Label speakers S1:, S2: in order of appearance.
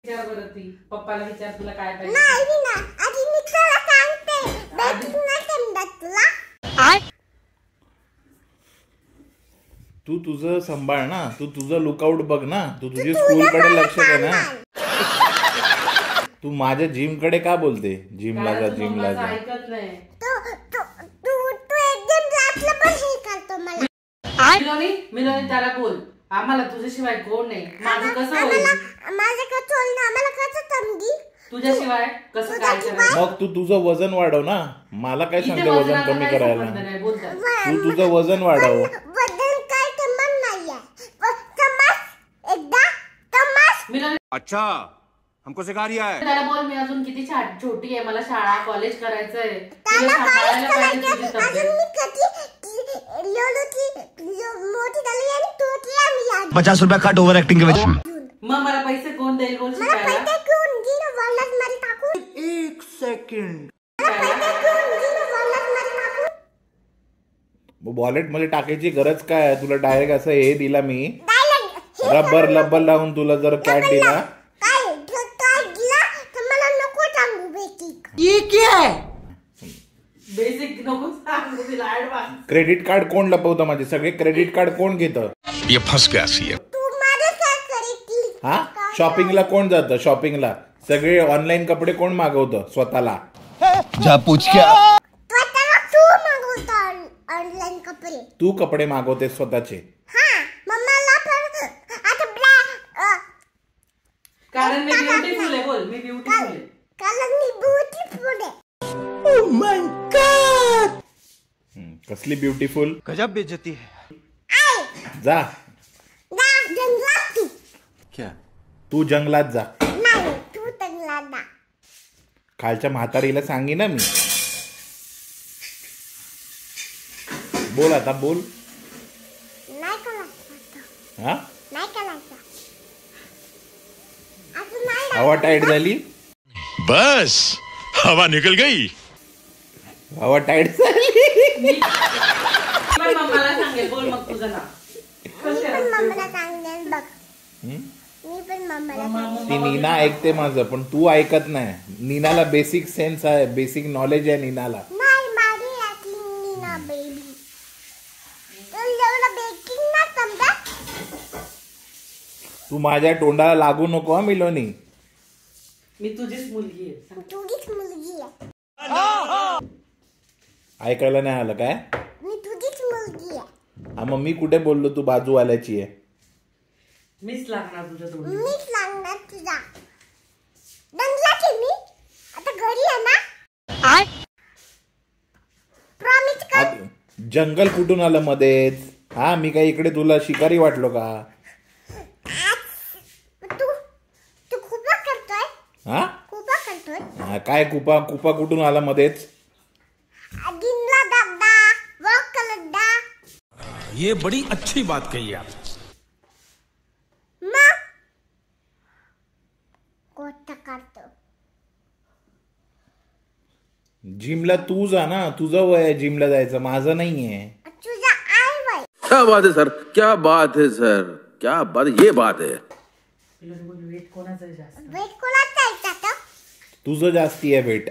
S1: विचार बरं ती पप्पाला विचार तुला काय पाहिजे.
S2: नाही ना आधी मी तुला सांगते बेसिक नाही समजत तुला.
S3: तू तुझं सांभाळ ना, तू तुझं लुकआउट बघ ना, तू तुझी स्कूलकडे लक्ष दे ना. तू माझ्या जिम कडे का बोलते? जिमला जा, जिमला जा.
S1: ऐकत नाही.
S2: तू एकदम रातला पण हे करतो मला.
S1: मिलोनी त्याला बोल, आम्हाला तुझ्याशिवाय कोण नाही. माझं कसं होईल?
S2: माझं कसं होईल? आम्हाला कसं समजी?
S1: तुझ्याशिवाय कसं काय करायचं?
S3: मग तू तुझं वजन वाढव ना. मला काय सांगते वजन कमी करायला? तू तुझं वजन वाढव.
S2: वजन काय कमी नाहीये. समज एकदा समज.
S4: अच्छा हमको सिखा रिया है.
S1: त्याला बोल मी अजून किती छोटी आहे, मला शाळा कॉलेज करायचंय.
S2: त्याला कॉलेज करायचं अजून मी कधी मोठी झाली आणि तोटी आम्ही
S4: 50 रुपया कट ओव्हर एक्टिंग के वजह.
S1: मग मला पैसे कोण देईल बोल
S2: मला
S1: शिकायला?
S2: पैसे कोण देईल? वॉलेट मध्ये टाकून.
S3: 1 सेकंड. वॉलेट मध्ये टाकायची गरज काय? तुला डायरेक्ट असं हे दिला मी, रबर लावून तुला जर कॅट दिला.
S1: ये क्या है? बेसिक नको सांगू तिला ऍडव्हान्स.
S3: क्रेडिट कार्ड कोण लपवतं? माझे सगळे क्रेडिट कार्ड कोण घेतं?
S4: ये फंस गया सी.
S2: तू माझं काय करेल?
S3: हा, शॉपिंगला कोण जातं? शॉपिंगला सगळे ऑनलाईन कपडे कोण मागवतं स्वतःला?
S4: जा पूछ क्या.
S2: तू मागवतो ऑनलाईन कपडे.
S3: तू कपडे मागवते स्वतःचे?
S2: हा, मम्माला पण आता
S1: कारण मी ब्युटीफुल आहे. बोल मी ब्युटीफुल आहे.
S2: कारण मी ब्युटीफुल आहे.
S3: Oh my God. कसली ब्युटीफुल?
S4: गजब बेइज्जती है.
S3: जा
S2: जंगलात तू.
S4: क्या?
S3: तू जंगलात जा.
S2: नाही तू जंगलात जा.
S3: खालच्या म्हातारीला सांगी ना मी. बोल आता बोल.
S2: नाही करायचं.
S3: हा,
S2: नाही करायचं. असं नाही.
S3: हवा टाईट झाली.
S4: बस हवा निकल गई.
S3: हवा टाईट झाली.
S1: पण मम्माला सांगेल. बोल मग तुझं नाव.
S2: मम्माला सांगेल बघ. मी पण मम्माला.
S3: ती नीना ऐकते माझं, पण तू ऐकत नाही. नीनाला बेसिक सेन्स आहे, बेसिक नॉलेज आहे नीनाला.
S2: नाही माझी यातली नीना बेबी. तुला बेकिंग ना समजा.
S3: तू माझ्या तोंडाला लागू नको हा मिलोनी.
S1: मी तुझीच मुलगी आहे.
S2: तुझीच मुलगी आहे.
S3: ऐकायला नाही आलं काय?
S2: मी तुझीच मुलगी आहे.
S3: हा, मग मी कुठे बोललो तू बाजूवाल्याची आहे?
S1: मीच लागणार तुझ्या तोंडी.
S2: मीच लागणार तुझा. दंगलाची मी आता घरी आहे ना. प्रॉमिस कर.
S3: जंगल कुठून आलं मध्येच? हा, मी काय इकडे तुला शिकारी वाटलो का?
S2: तू कुपा करतोय.
S3: हा,
S2: कुपा करतोय.
S3: काय कुपा कुठून आला मध्येच?
S2: जिमला दादा वॉक करदा.
S4: ये बड़ी अच्छी बात कही आप.
S2: मग कोटा करतो.
S3: जिमला तू जा ना, तुझं वय आहे जिमला जायचं, माझं नाहीये.
S2: तुझा आई वय.
S5: क्या बात है सर, क्या बात है सर, क्या बात, ये बात है.
S1: वेट कोणाचं जास्त?
S2: वेट कोणाचा आहे?
S3: तुझं जास्ती आहे वेट.